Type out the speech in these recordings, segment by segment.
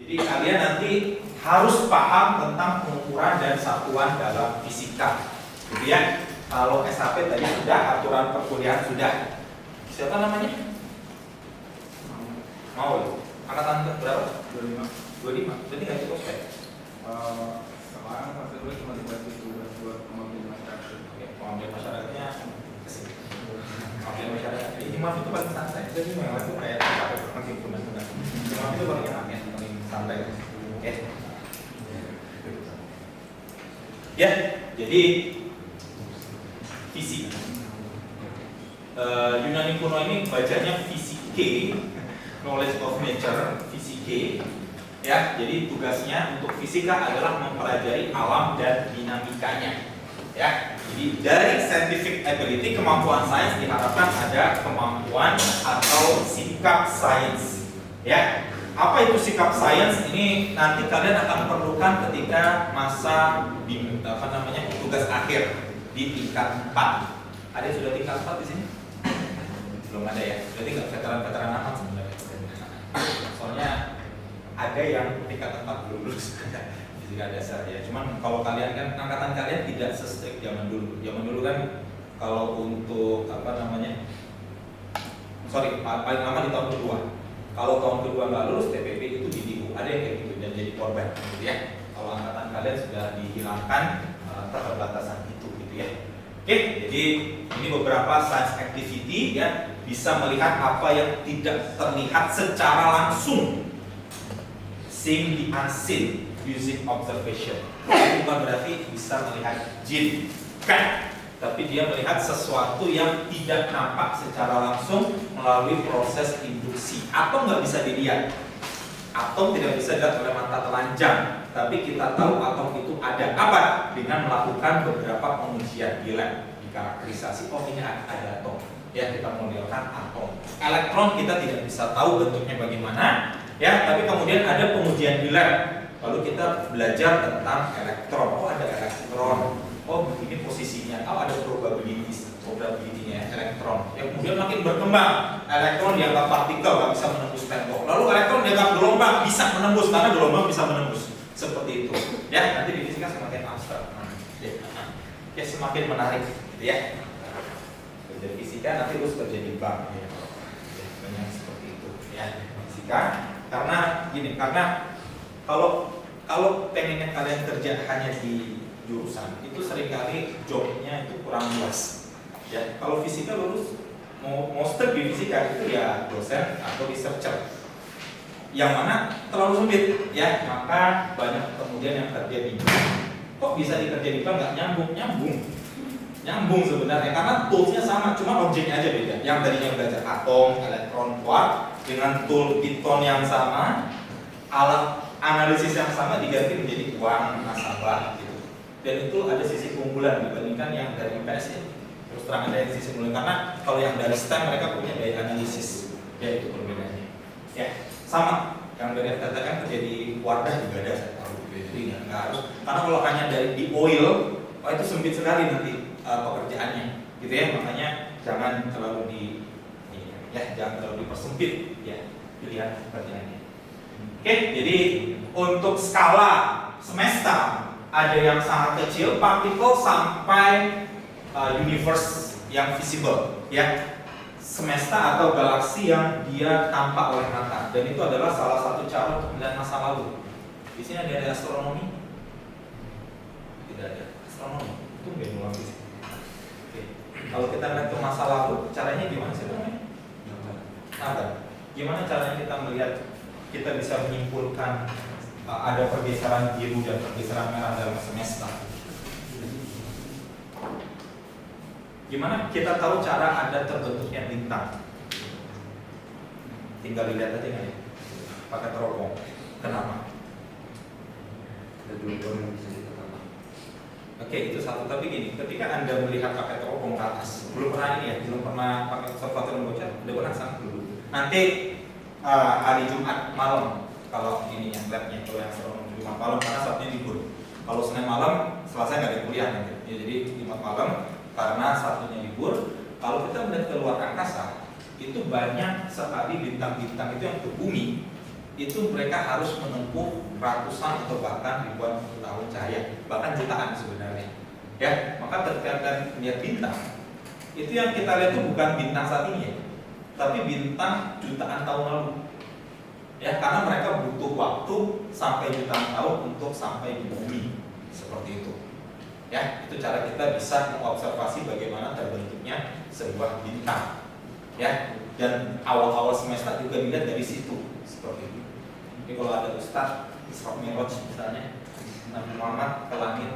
Jadi kalian nanti harus paham tentang pengukuran dan satuan dalam fisika. Gitu ya. Kalau SHP tadi sudah, aturan perkuliahan sudah. Siapa namanya? Mau? Angkatan berapa? 25. 25. Jadi nggak cukup spek. Sekarang masih dulu cuma dikasih tugas buat pengambil masyarakat. Oke, pengambil masyarakatnya kesini. Pengambil masyarakat. Ini maaf itu paling santai. Jadi memang itu kayak makin benar-benar. Cuma itu paling enak ya, paling santai. Oke. Ya, jadi fisika. Yunani kuno ini bacanya fisike, knowledge of nature, fisike. Ya, jadi tugasnya untuk fisika adalah mempelajari alam dan dinamikanya. Ya, jadi dari scientific ability, kemampuan sains diharapkan ada kemampuan atau sikap sains. Ya, apa itu sikap sains? Ini nanti kalian akan perlukan ketika masa tugas akhir di tingkat 4. Ada yang sudah tingkat 4 di sini? Belum ada ya. Berarti nggak veteran-veteran amat sebenarnya. Soalnya ada yang tingkat 4 belum lulus fisika dasar ya. Cuman kalau kalian kan angkatan kalian tidak se-strict zaman dulu. Zaman dulu kan kalau untuk paling lama di tahun kedua. Kalau tahun kedua nggak lulus TPP itu didiku. Ada yang kayak gitu dan jadi korban gitu ya. Kalau angkatan kalian sudah dihilangkan keterbatasan itu gitu ya. Oke, jadi ini beberapa science activity ya, bisa melihat apa yang tidak terlihat secara langsung. Seeing the unseen using observation. Itu bukan berarti bisa melihat jin, kan? Tapi dia melihat sesuatu yang tidak nampak secara langsung melalui proses induksi. Atom nggak bisa dilihat. Atom tidak bisa dilihat oleh mata telanjang. Tapi kita tahu atom itu ada. Apa? Dengan melakukan beberapa pengujian di lab, dikarakterisasi. Oh, ini ada atom. Ya, kita modelkan atom. Elektron kita tidak bisa tahu bentuknya bagaimana. Ya, tapi kemudian ada pengujian di lab. Lalu kita belajar tentang elektron. Oh, ada elektron. Oh, ini posisinya. Oh, ada probability-nya elektron. Ya, kemudian makin berkembang. Elektron dianggap partikel, nggak bisa menembus tembok. Lalu elektron dianggap gelombang, bisa menembus karena gelombang bisa menembus. Seperti itu. Ya, nanti di fisika semakin abstrak. Ya, semakin menarik, gitu ya. Kerja fisika nanti terus kerja di bank. Ya. Banyak seperti itu. Ya, fisika. Karena kalau pengennya kalian kerja hanya di jurusan itu seringkali jobnya itu kurang luas. Ya, kalau fisika lulus mau strict di fisika itu ya dosen atau researcher. Yang mana terlalu sempit, ya maka banyak kemudian yang kerja di bank. Kok bisa dikerja di bank nggak nyambung sebenarnya karena toolsnya sama, cuma objeknya aja beda. Yang tadinya belajar atom, elektron, kuart dengan tool Python yang sama, alat analisis yang sama diganti menjadi uang, nasabah gitu. Dan itu ada sisi keunggulan dibandingkan yang dari IPS ya. Terus terang ada yang sisi keunggulan karena kalau yang dari STEM mereka punya daya analisis, ya itu perbedaannya. Ya. Sama, yang dari FTTM kerja di Wardah juga ada, saya tahu. Jadi nggak harus, karena kalau hanya dari di oil, itu sempit sekali nanti pekerjaannya, gitu ya. Makanya jangan terlalu jangan terlalu dipersempit, ya pilihan pekerjaannya. Oke, jadi untuk skala semesta ada yang sangat kecil, partikel sampai universe yang visible, ya. Semesta atau galaksi yang dia tampak oleh mata, dan itu adalah salah satu cara untuk melihat masa lalu. Di sini ada astronomi? Tidak ada astronomi. Itu nggak ngulang fisika. Oke. Kalau kita lihat ke masa lalu, caranya gimana sih namanya? Gimana caranya kita melihat? Kita bisa menyimpulkan ada pergeseran biru dan pergeseran merah dalam semesta. Gimana kita tahu cara ada terbentuknya bintang? Tinggal dilihat aja nggak ya? Pakai teropong. Kenapa? Ada dua yang bisa ditekan. Oke, itu satu. Tapi gini, ketika Anda melihat pakai teropong ke atas, belum pernah ini ya, belum pernah pakai observatorium bocor, udah pernah sana dulu. Nanti hari Jumat malam, kalau ininya labnya, kalau yang astronomi Jumat malam karena Sabtunya libur. Kalau Senin malam, Selasa nggak ada kuliah nanti. Ya, jadi Jumat malam karena Sabtunya libur. Kalau kita melihat ke luar angkasa, itu banyak sekali bintang-bintang itu yang ke bumi itu mereka harus menempuh ratusan atau bahkan ribuan tahun cahaya, bahkan jutaan sebenarnya. Ya, maka ketika kita lihat bintang, itu yang kita lihat itu bukan bintang saat ini ya, tapi bintang jutaan tahun lalu. Ya, karena mereka butuh waktu sampai jutaan tahun untuk sampai di bumi, seperti itu. Ya, itu cara kita bisa mengobservasi bagaimana terbentuknya sebuah bintang. Ya, dan awal-awal semesta juga dilihat dari situ, seperti itu. Jadi kalau ada Ustadz Isra Mi'raj misalnya, Nabi Muhammad ke langit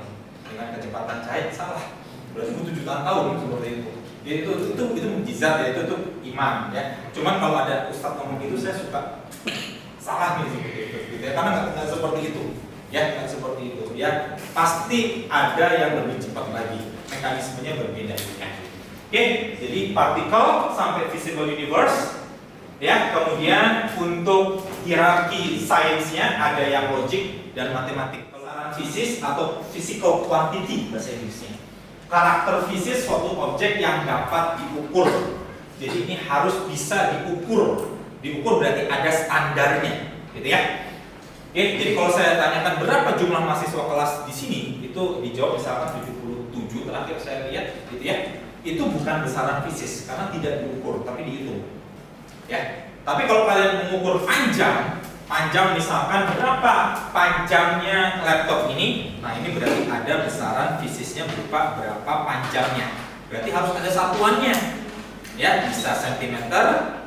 dengan kecepatan cahaya, salah. Berarti butuh jutaan tahun seperti itu. Jadi itu mukjizat ya, itu iman ya. Cuman kalau ada Ustadz ngomong gitu, saya suka salah nih seperti itu, gitu ya. Karena nggak seperti itu, ya nggak seperti itu. Ya pasti ada yang lebih cepat lagi, mekanismenya berbeda. Ya. Oke, jadi partikel sampai visible universe. Ya, kemudian untuk hierarki sainsnya ada yang logik dan matematik. Besaran fisis atau physical quantity bahasa Inggrisnya. Karakter fisis suatu objek yang dapat diukur. Jadi ini harus bisa diukur. Diukur berarti ada standarnya, gitu ya. Oke, jadi kalau saya tanyakan berapa jumlah mahasiswa kelas di sini, itu dijawab misalkan 77 terakhir saya lihat, gitu ya. Itu bukan besaran fisis karena tidak diukur tapi dihitung. Ya, tapi kalau kalian mengukur panjang misalkan berapa panjangnya laptop ini, nah ini berarti ada besaran fisisnya berupa berapa panjangnya. Berarti harus ada satuannya. Ya, bisa sentimeter.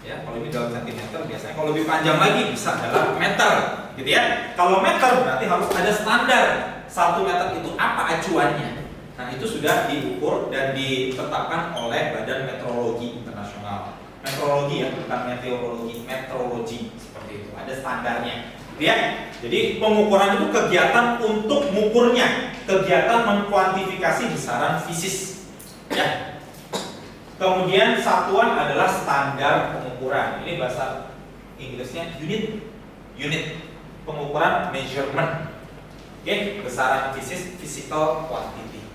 Ya, kalau ini dalam sentimeter biasanya. Kalau lebih panjang lagi bisa dalam meter, gitu ya. Kalau meter berarti harus ada standar. 1 meter itu apa acuannya? Nah, itu sudah diukur dan ditetapkan oleh Badan Meteorologi Internasional. Meteorologi ya, bukan meteorologi, meteorologi seperti itu. Ada standarnya. Ya. Jadi pengukuran itu kegiatan untuk mengukurnya, kegiatan mengkuantifikasi besaran fisis. Ya. Kemudian satuan adalah standar pengukuran. Ini bahasa Inggrisnya unit. Unit pengukuran measurement. Oke, besaran fisis, physical quantity.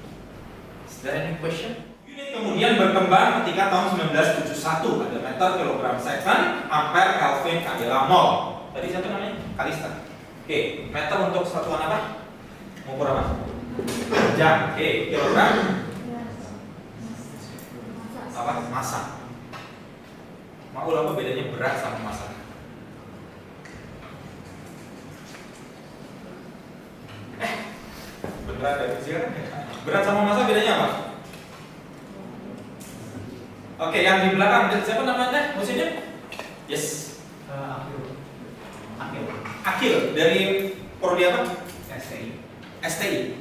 Is there any question? Unit kemudian berkembang ketika tahun 1971, ada meter, kilogram, second, ampere, Kelvin, kadela, mol. Tadi siapa namanya? Kalista. Oke, meter untuk satuan apa? Mengukur apa? Jam. Oke, kilogram? Apa? Massa. Mau apa bedanya berat sama massa? Berat dari kecil kan? Berat sama massa bedanya apa? Oke, yang di belakang siapa namanya? Musuhnya? Yes. Akil dari prodi apa? STI. STI.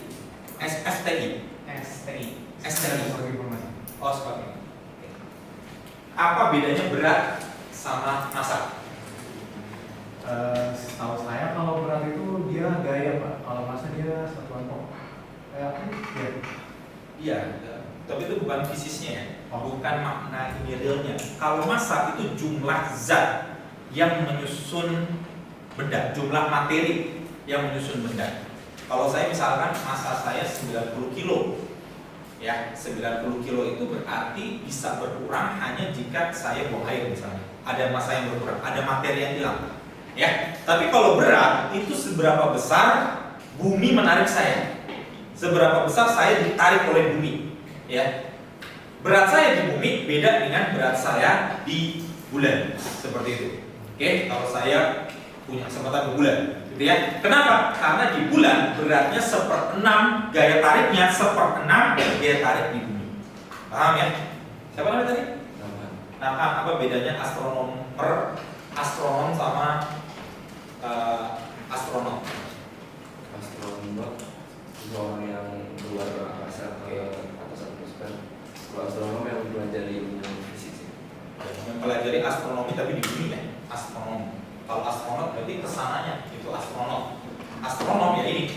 STI. Oh, seperti itu. Apa bedanya berat sama massa? Setahu saya kalau berat itu dia gaya Pak, kalau massa dia satuan pokok. Iya, tapi itu bukan fisisnya ya, bukan makna realnya. Kalau massa itu jumlah zat yang menyusun benda, jumlah materi yang menyusun benda. Kalau saya misalkan massa saya 90 kilo, ya 90 kilo itu berarti bisa berkurang hanya jika saya buang air misalnya. Ada massa yang berkurang, ada materi yang hilang. Ya, tapi kalau berat itu seberapa besar bumi menarik saya, seberapa besar saya ditarik oleh bumi. Ya, berat saya di bumi beda dengan berat saya di bulan, seperti itu. Oke, kalau saya punya kesempatan ke bulan, gitu ya. Kenapa? Karena di bulan beratnya 1/6, gaya tariknya 1/6 gaya tarik di bumi. Paham ya? Siapa namanya tadi? Nah, apa bedanya astronom sama astronom? Astronom itu orang yang keluar angkasa ke atas atmosfer. Kalau astronom yang mempelajari ilmu fisik. Mempelajari astronomi tapi di bumi ya, astronom. Kalau astronot berarti kesananya itu astronom. Astronom ya ini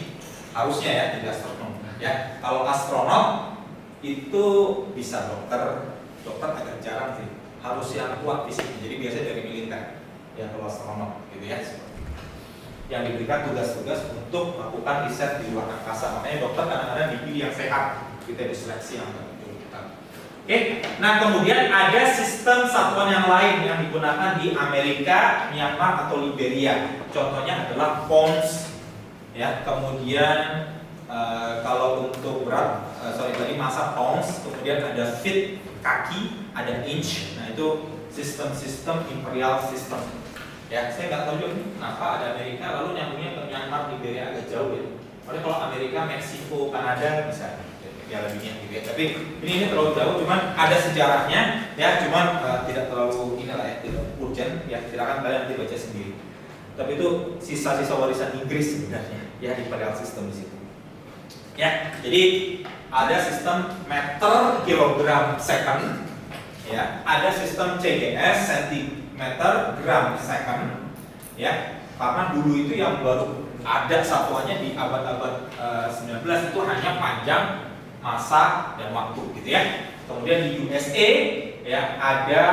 harusnya ya, tidak astronom. Ya, kalau astronot itu bisa dokter agak jarang sih. Harus yang kuat fisik. Jadi biasanya dari militer. Ya kalau astronot gitu ya. Yang diberikan tugas-tugas untuk melakukan riset di luar angkasa. Makanya dokter kadang-kadang dipilih yang sehat, kita diseleksi yang betul. Oke, nah kemudian ada sistem satuan yang lain yang digunakan di Amerika, Myanmar atau Liberia. Contohnya adalah pounds, ya. Kemudian kalau untuk berat, tadi massa pounds. Kemudian ada feet, kaki, ada inch. Nah itu sistem-sistem imperial system. Ya, saya nggak tahu juga kenapa ada Amerika lalu nyambungnya ke Myanmar, Liberia agak jauh ya. Padahal kalau Amerika, Meksiko, Kanada bisa. Piala Dunia gitu ya. Tapi ini terlalu jauh, cuman ada sejarahnya ya, cuman tidak terlalu inilah ya, tidak urgent ya, silakan kalian nanti baca sendiri. Tapi itu sisa-sisa warisan Inggris sebenarnya ya, imperial system di situ. Ya, jadi ada sistem meter kilogram second ya, ada sistem CGS centimeter gram second ya. Karena dulu itu yang baru ada satuannya di abad-abad 19 itu hanya panjang, massa dan waktu gitu ya. Kemudian di USA ya ada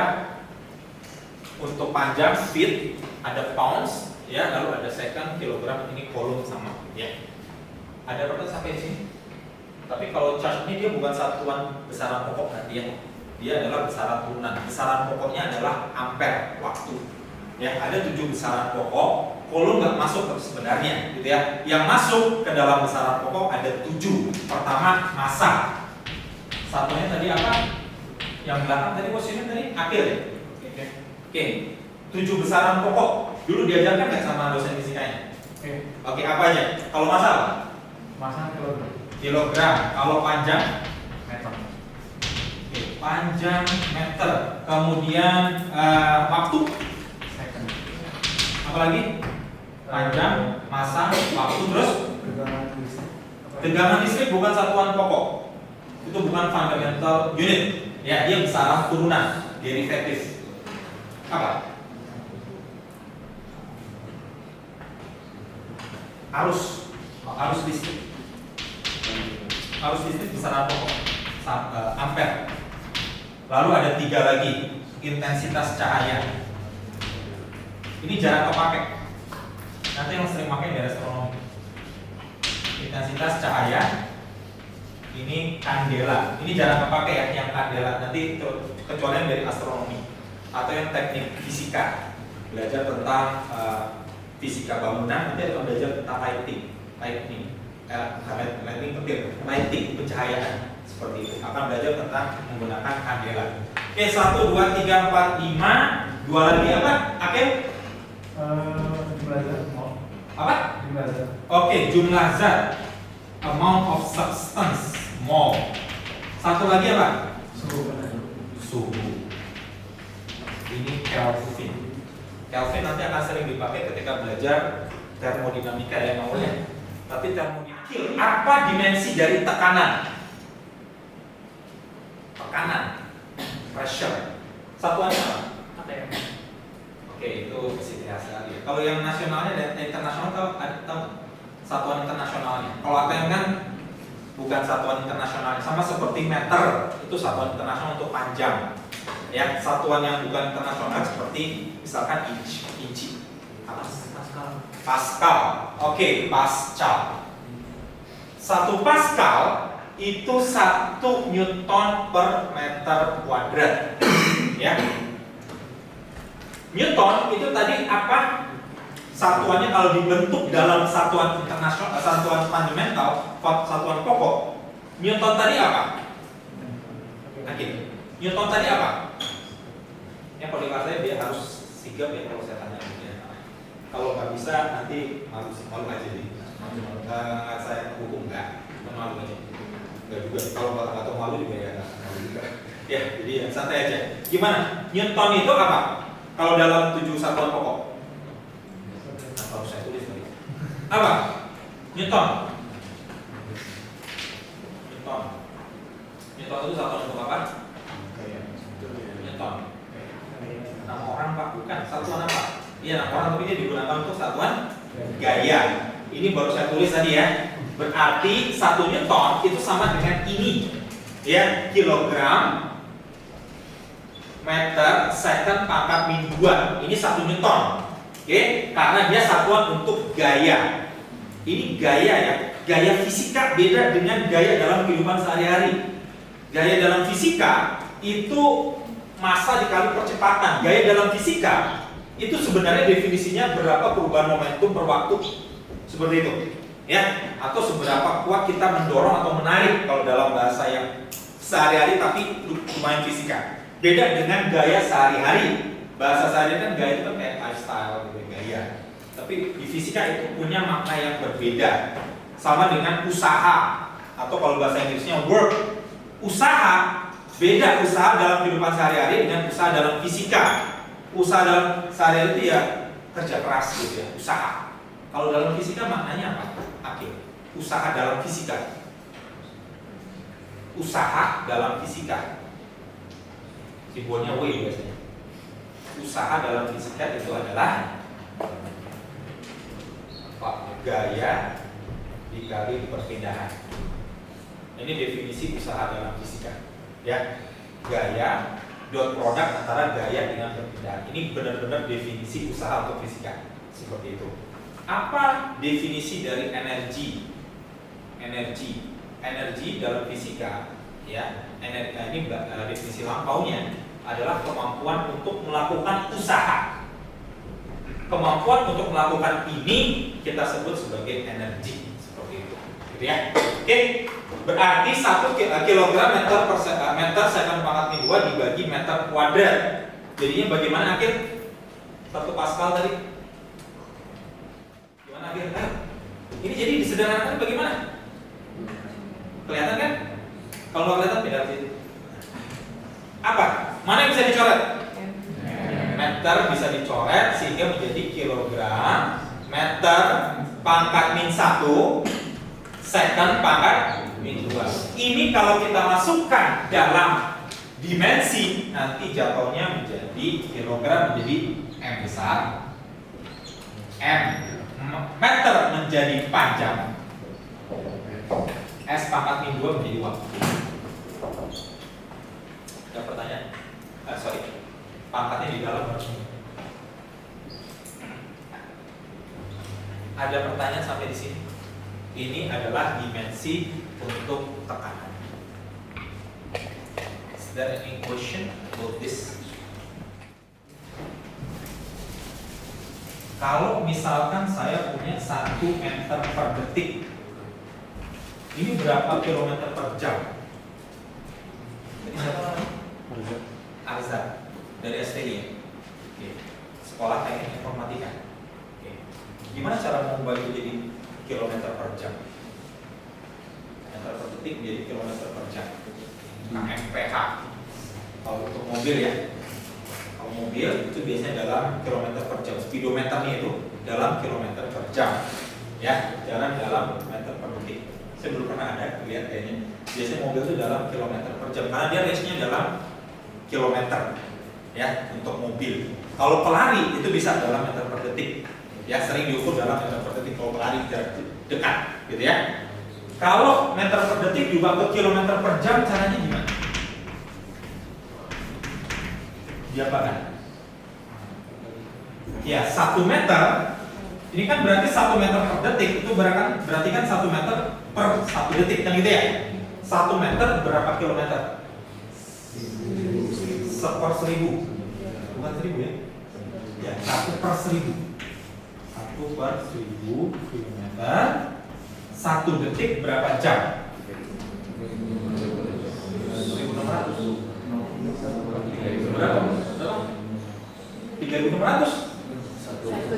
untuk panjang feet, ada pounds ya, lalu ada second, kilogram, ini volume sama ya. Ada berapa sampai di sini? Tapi kalau charge ini dia bukan satuan besaran pokok nanti ya. Dia adalah besaran turunan. Besaran pokoknya adalah ampere waktu. Ya, ada 7 besaran pokok. Coulomb nggak masuk sebenarnya, gitu ya. Yang masuk ke dalam besaran pokok ada 7. Pertama massa. Satunya tadi apa? Yang belakang tadi posisinya tadi akhir ya. Oke. 7 besaran pokok. Dulu diajarkan nggak sama dosen fisikanya? Oke, apa aja? Kalau massa apa? Massa kilogram. Kilogram. Kalau panjang? Meter. Oke, panjang meter. Kemudian waktu? Second. Apalagi? Panjang, massa, waktu, terus Tegangan listrik. tegangan listrik bukan satuan pokok. Itu bukan fundamental unit. Ya, dia besaran turunan, derivatif. Apa? Arus listrik. Arus listrik besaran pokok. Ampere. Lalu ada 3 lagi, intensitas cahaya. Ini jarang kepake. Nanti yang sering pakai dari astronomi. Intensitas cahaya. Ini kandela. Ini jarang kepake ya, yang kandela. Nanti kecuali yang dari astronomi atau yang teknik fisika. Belajar tentang fisika bangunan, nanti akan belajar tentang lighting, lighting pencahayaan seperti itu. Akan belajar tentang menggunakan kandela. Oke, 1, 2, 3, 4, 5. 2 lagi apa? Akhir? Jumlah zat. Apa? Jumlah zat. Oke, jumlah zat. Amount of substance, mol. 1 lagi apa? Suhu. Suhu. Ini Kelvin. Kelvin nanti akan sering dipakai ketika belajar termodinamika ya mau ya. Tapi termodinamika apa dimensi dari tekanan? Tekanan, pressure. Satuannya apa? ATM. Oke, itu fisik biasa ya. Kalau yang nasionalnya dan internasional tahu satuan internasionalnya. Kalau ATM kan bukan satuan internasionalnya, sama seperti meter itu satuan internasional untuk panjang. Ya, satuan yang bukan internasional seperti misalkan inci. Pascal. Oke, Pascal. 1 Pascal itu 1 Newton per meter kuadrat. Ya. Newton itu tadi apa? Satuannya kalau dibentuk dalam satuan internasional, satuan fundamental, satuan pokok. Newton tadi apa? Oke. Newton tadi apa? Ya kalau di kelas saya dia harus sigap ya kalau saya tanya ya. Kalau nggak bisa nanti malu aja nih. Nggak saya hukum nggak, malu aja. Nggak juga. Kalau nggak tahu malu juga ya malu juga. Ya jadi ya, santai aja. Gimana? Newton itu apa? Kalau dalam 7 satuan pokok? Nah, kalau saya tulis tadi. Apa? Newton. Newton itu satuan untuk apa? Newton. Nama orang Pak, bukan satuan apa? Iya, nama orang tapi dia digunakan untuk satuan gaya. Ini baru saya tulis tadi ya. Berarti 1 Newton itu sama dengan ini. Ya, kilogram meter second pangkat min 2. Ini 1 Newton. Oke, karena dia satuan untuk gaya. Ini gaya ya. Gaya fisika beda dengan gaya dalam kehidupan sehari-hari. Gaya dalam fisika itu massa dikali percepatan. Gaya dalam fisika itu sebenarnya definisinya berapa perubahan momentum per waktu, seperti itu, ya. Atau seberapa kuat kita mendorong atau menarik kalau dalam bahasa yang sehari-hari tapi lumayan fisika. Beda dengan gaya sehari-hari. Bahasa sehari-hari kan gaya itu kan kayak lifestyle gitu, gaya. Tapi di fisika itu punya makna yang berbeda. Sama dengan usaha, atau kalau bahasa Inggrisnya work. Usaha beda, usaha dalam kehidupan sehari-hari dengan usaha dalam fisika. Usaha dalam sehari-hari itu ya kerja keras gitu ya, usaha. Kalau dalam fisika maknanya apa? Akhir. Usaha dalam fisika. Usaha dalam fisika. Simbolnya W biasanya. Usaha dalam fisika itu adalah apa? Gaya dikali perpindahan. Ini definisi usaha dalam fisika. Ya, gaya dot produk antara gaya dengan perpindahan. Ini benar-benar definisi usaha untuk fisika. Seperti itu. Apa definisi dari energi? Energi dalam fisika, ya. Energi ini definisi lampaunya adalah kemampuan untuk melakukan usaha. Kemampuan untuk melakukan ini kita sebut sebagai energi, seperti itu. Gitu ya. Oke. Berarti 1 kilogram meter second pangkat 2 dibagi meter kuadrat. Jadinya bagaimana akhir? 1 Pascal tadi. Gimana akhir? Ini jadi disederhanakan bagaimana? Kelihatan kan? Kalau nggak kelihatan beda sih. Apa? Mana yang bisa dicoret? Meter bisa dicoret sehingga menjadi kilogram meter pangkat min 1 second pangkat min 2. Ini kalau kita masukkan dalam dimensi, nanti jatuhnya menjadi kilogram, menjadi M besar, M meter menjadi panjang, S pangkat min 2 menjadi waktu. Ada pertanyaan? Pangkatnya di dalam. Ada pertanyaan sampai di sini? Ini adalah dimensi untuk tekanan. Is there any question about this? Kalau misalkan saya punya 1 meter per detik, ini berapa kilometer per jam? Jadi siapa namanya? Arizal dari STI ya? Oke. Sekolah Teknik Informatika. Oke. Gimana cara mengubah itu jadi kilometer per jam? Meter per detik menjadi kilometer per jam. KMPH. Kalau untuk mobil ya, kalau mobil itu biasanya dalam kilometer per jam. Speedometernya itu dalam kilometer per jam, ya, jangan dalam meter per detik. Saya belum pernah ada lihat kayaknya. Biasanya mobil itu dalam kilometer per jam karena dia range-nya dalam kilometer, ya, untuk mobil. Kalau pelari itu bisa dalam meter per detik, ya, sering diukur dalam meter per detik kalau pelari jarak dekat, gitu ya. Kalau meter per detik juga ke kilometer per jam, caranya gimana? Diapakan? Ya, 1 meter. Ini kan berarti 1 meter per detik itu berarti kan 1 meter per 1 detik, kan gitu ya? 1 meter berapa kilometer? 1/1000. Bukan 1000 ya? Ya, 1/1000. 1/1000 kilometer. 1 detik berapa jam? 1.600. Berapa? 3.600.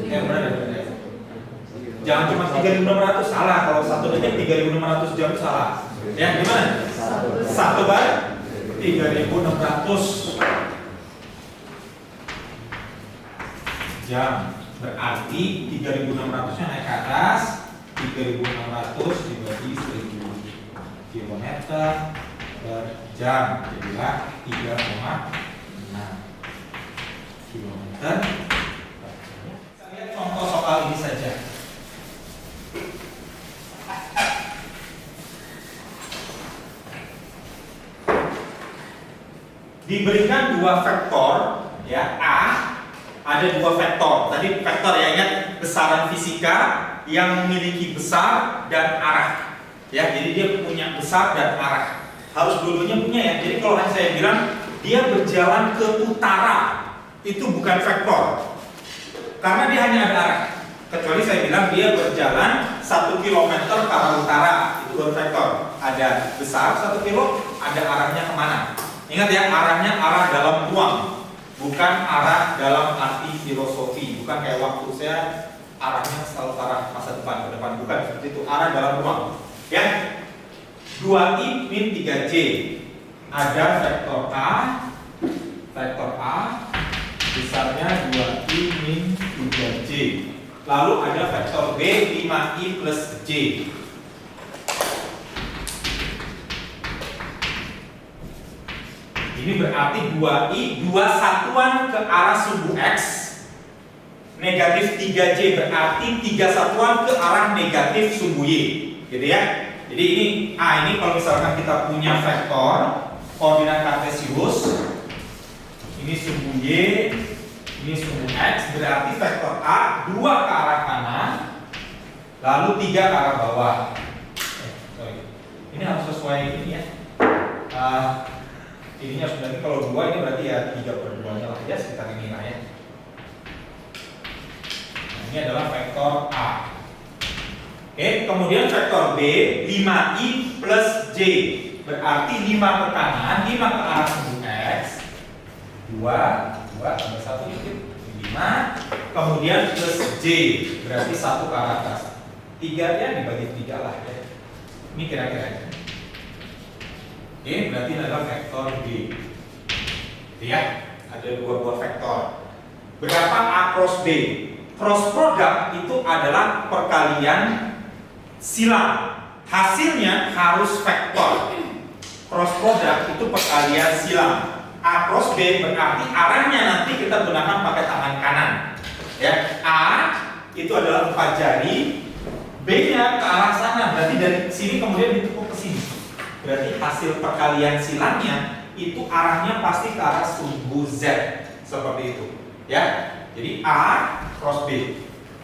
Benar. Jangan cuma 3.600, salah. Kalau 1 detik 3.600 jam salah. Ya, gimana? 1 kali 3.600 jam. Berarti 3.600-nya naik ke atas. 3.600 dibagi 1.000 km per jam. Jadilah 3,6 km. Kita lihat contoh soal ini saja. Diberikan 2 vektor, ya, A, ada 2 vektor. Tadi vektor ya, ingat besaran fisika yang memiliki besar dan arah. Ya, jadi dia punya besar dan arah. Harus dulunya punya ya. Jadi kalau saya bilang dia berjalan ke utara, itu bukan vektor. Karena dia hanya ada arah. Kecuali saya bilang dia berjalan 1 km ke arah utara, itu baru vektor. Ada besar 1 kilo, ada arahnya kemana. Ingat ya, arahnya arah dalam ruang, bukan arah dalam arti filosofi. Bukan kayak waktu saya arahnya selalu arah masa depan ke depan, bukan seperti itu. Arah dalam ruang. Ya, 2i min 3j. Ada vektor A besarnya 2i min 3j. Lalu ada vektor B 5i plus j. Ini berarti 2i 2 satuan ke arah sumbu X, negatif 3j berarti 3 satuan ke arah negatif sumbu Y, gitu ya. Jadi ini ini kalau misalkan kita punya vektor koordinat kartesius, ini sumbu Y, ini sumbu X, berarti vektor A 2 ke arah kanan, lalu 3 ke arah bawah. Ini harus sesuai ini ya. Ininya sebenarnya kalau 2 ini berarti ya 3/2 lah ya, sekitar ini lah ya. Nah, ini adalah vektor A. Oke, kemudian vektor B 5i plus j, berarti 5 ke kanan, 5 ke arah sumbu X, 2 tambah 1 dikit 5, kemudian plus j, berarti 1 ke arah atas. 3 ya dibagi 3 lah ya. Ini kira-kira. Oke, berarti ini adalah vektor B. Ya, ada 2 buah vektor. Berapa A cross B? Cross product itu adalah perkalian silang. Hasilnya harus vektor. Cross product itu perkalian silang. A cross B berarti arahnya nanti kita gunakan pakai tangan kanan. Ya, A itu adalah 4 jari, B-nya ke arah sana, berarti dari sini kemudian ditukuk ke sini. Berarti hasil perkalian silangnya itu arahnya pasti ke arah sumbu Z, seperti itu. Ya, jadi A cross B.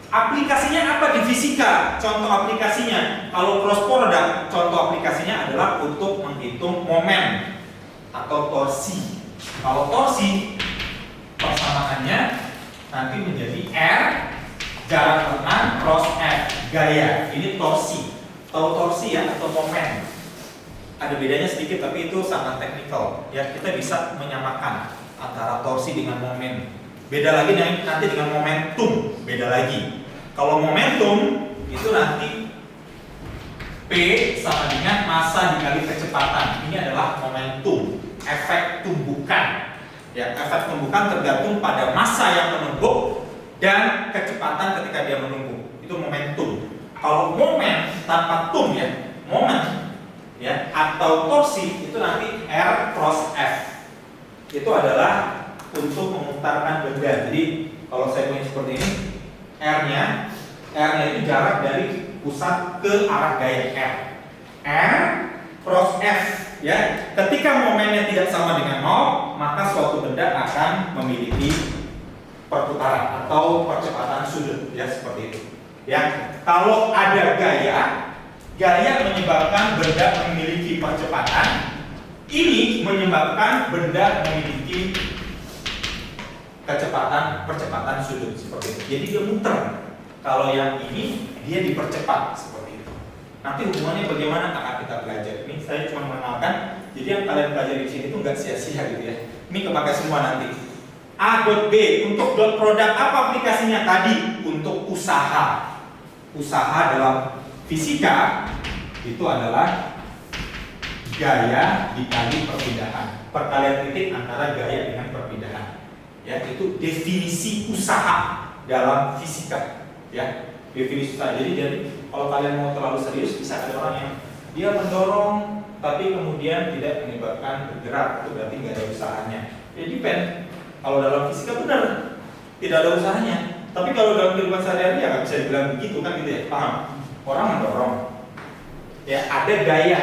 Aplikasinya apa di fisika? Contoh aplikasinya, kalau cross product, contoh aplikasinya adalah untuk menghitung momen atau torsi. Kalau torsi, persamaannya nanti menjadi R jarak lengan cross F gaya. Ini torsi. Tahu torsi ya, atau momen? Ada bedanya sedikit, tapi itu sangat teknikal. Ya, kita bisa menyamakan antara torsi dengan momen. Beda lagi nanti dengan momentum, beda lagi. Kalau momentum itu nanti P sama dengan massa dikali kecepatan. Ini adalah momentum, efek tumbukan. Ya, efek tumbukan tergantung pada massa yang menumbuk dan kecepatan ketika dia menumbuk. Itu momentum. Kalau momen tanpa tum ya, momen ya atau torsi itu nanti R cross F. Itu adalah untuk memutarkan benda. Jadi kalau saya punya seperti ini, R-nya itu jarak dari pusat ke arah gaya R cross F ya. Ketika momennya tidak sama dengan 0, maka suatu benda akan memiliki perputaran atau percepatan sudut ya, seperti itu. Ya, kalau ada gaya menyebabkan benda memiliki percepatan, ini menyebabkan benda memiliki percepatan sudut seperti itu. Jadi dia muter. Kalau yang ini dia dipercepat seperti itu. Nanti hubungannya bagaimana akan kita belajar. Ini saya cuma mengenalkan. Jadi yang kalian pelajari di sini itu nggak sia-sia gitu ya. Ini kepakai semua nanti. A dot B untuk dot produk apa aplikasinya tadi? Untuk usaha. Usaha dalam fisika itu adalah gaya dikali perpindahan. Perkalian titik antara gaya dengan perpindahan. Ya, itu definisi usaha dalam fisika. Ya, definisi usaha. Jadi kalau kalian mau terlalu serius, bisa ada orang yang dia mendorong tapi kemudian tidak menyebabkan bergerak, itu berarti nggak ada usahanya. Ya depend. Kalau dalam fisika benar tidak ada usahanya. Tapi kalau dalam kehidupan sehari-hari ya nggak bisa dibilang begitu kan gitu ya. Paham? Orang mendorong. Ya, ada gaya,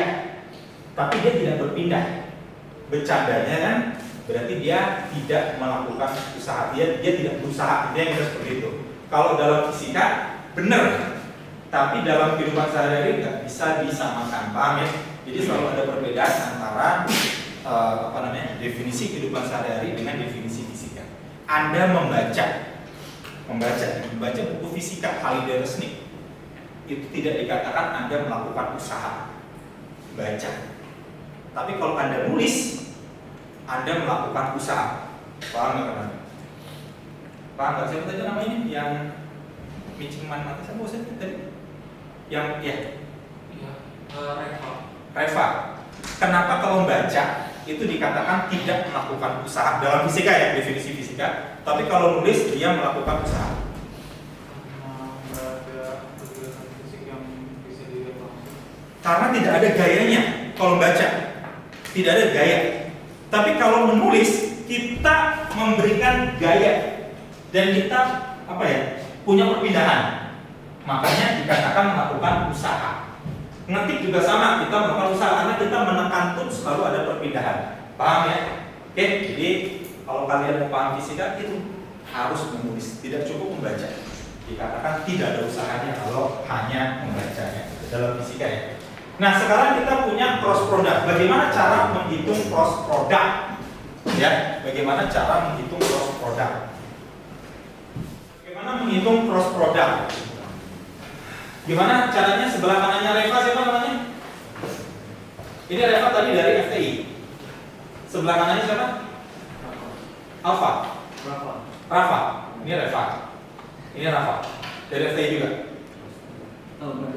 tapi dia tidak berpindah. Bercandanya kan berarti dia tidak melakukan usaha, dia tidak berusaha, dia yang seperti itu. Kalau dalam fisika benar, tapi dalam kehidupan sehari-hari nggak bisa disamakan, paham ya? Jadi selalu ada perbedaan antara definisi kehidupan sehari-hari dengan definisi fisika. Anda membaca buku fisika Halliday Resnick itu tidak dikatakan Anda melakukan usaha baca. Tapi kalau Anda nulis, Anda melakukan usaha. Paham nggak kan? Paham nggak? Siapa tadi namanya? Yang Michiman mati sama bosan tadi? Yang ya? Reva. Kenapa kalau membaca itu dikatakan tidak melakukan usaha dalam fisika ya, definisi fisika. Tapi kalau nulis dia melakukan usaha. Karena tidak ada gayanya kalau membaca. Tidak ada gaya. Tapi kalau menulis kita memberikan gaya dan kita punya perpindahan. Makanya dikatakan melakukan usaha. Ngetik juga sama, kita melakukan usaha karena kita menekan tools selalu ada perpindahan. Paham ya? Oke, jadi kalau kalian mau paham fisika itu harus menulis, tidak cukup membaca. Dikatakan tidak ada usahanya kalau hanya membacanya dalam fisika ya. Nah, sekarang kita punya cross product. Bagaimana cara menghitung cross product? Ya, bagaimana cara menghitung cross product? Bagaimana menghitung cross product? Gimana caranya? Sebelah kanannya Reva siapa namanya? Ini Reva tadi dari FTI. Sebelah kanannya siapa? Alfa. Rafa. Ini Reva. Ini Rafa. Dari FTI juga.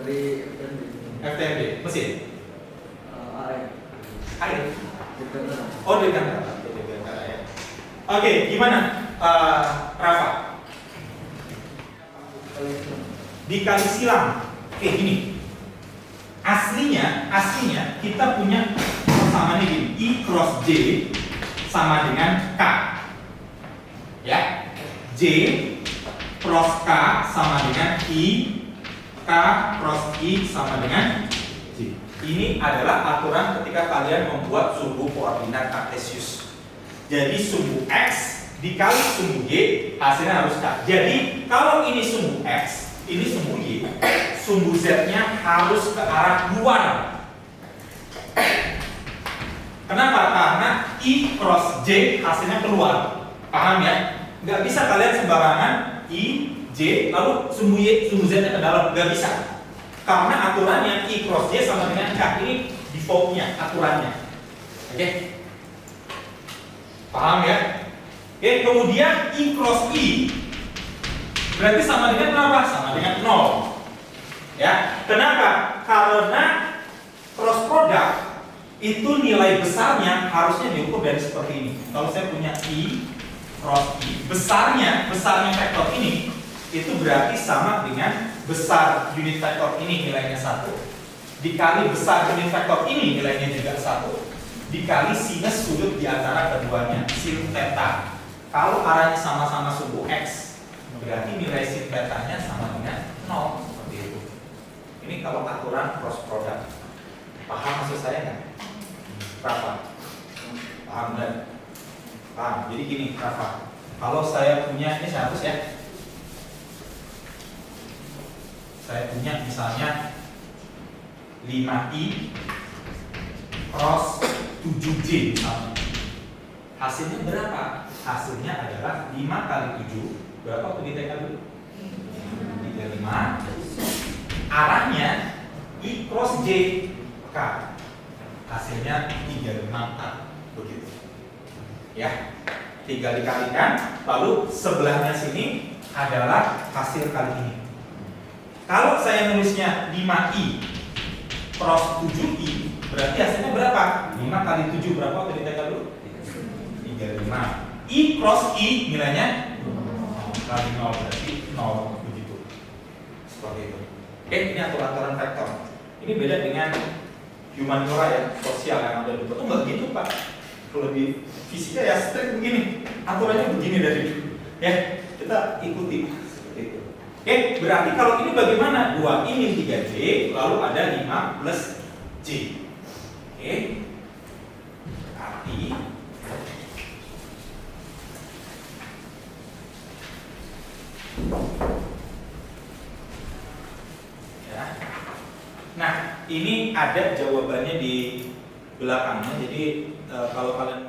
Dari FTMB. Mesin. Air. Oh, di kantor. Oke, gimana? Rafa. Dikali silang. Oke, gini. Aslinya kita punya persamaan gini. I cross J sama dengan K. Ya. J cross K sama dengan I. K cross I sama dengan J. Ini adalah aturan ketika kalian membuat sumbu koordinat kartesius. Jadi sumbu X dikali sumbu Y hasilnya harus K. Jadi kalau ini sumbu X, ini sumbu Y, sumbu Z-nya harus ke arah luar. Kenapa? Karena I cross J hasilnya keluar. Paham ya? Nggak bisa kalian sembarangan I, J, lalu sumbu Y, sumbu Z-nya ke dalam. Nggak bisa. Karena aturannya I cross J sama dengan K. Ini default-nya, aturannya. Oke? Paham ya? Oke, kemudian I cross I berarti sama dengan berapa? Sama dengan 0. Ya, kenapa? Karena cross product itu nilai besarnya harusnya diukur dari seperti ini. Kalau saya punya I cross I, besarnya vektor ini itu berarti sama dengan besar unit vektor ini nilainya 1 dikali besar unit vektor ini nilainya juga 1 dikali sinus sudut di antara keduanya, sin theta. Kalau arahnya sama-sama sumbu X berarti nilai sin theta-nya sama dengan 0 seperti itu. Ini kalau aturan cross product. Paham maksud saya nggak? Rafa? Paham kan? Paham. Jadi gini, Rafa. Kalau saya punya ini saya hapus ya. Saya punya misalnya 5i cross 7j misalnya. Hasilnya berapa? Hasilnya adalah 5 kali 7. Berapa waktu di TK dulu? 35. Arahnya I cross J K. Hasilnya 35K. Begitu. Ya. Tinggal dikalikan, lalu sebelahnya sini adalah hasil kali ini. Kalau saya nulisnya 5i cross 7i, berarti hasilnya berapa? 5 kali 7 berapa waktu di TK dulu? 35. I cross I nilainya kali 0 berarti 0 begitu. Seperti itu. Oke, ini aturan vektor. Ini beda dengan humaniora ya, sosial yang ada di itu enggak gitu, Pak. Kalau di fisika ya strict begini. Aturannya begini dari dulu. Ya, kita ikuti seperti itu. Oke, berarti kalau ini bagaimana? 2i min 3j lalu ada 5 plus j. Oke. Berarti ya. Nah, ini ada jawabannya di belakangnya. Jadi kalau kalian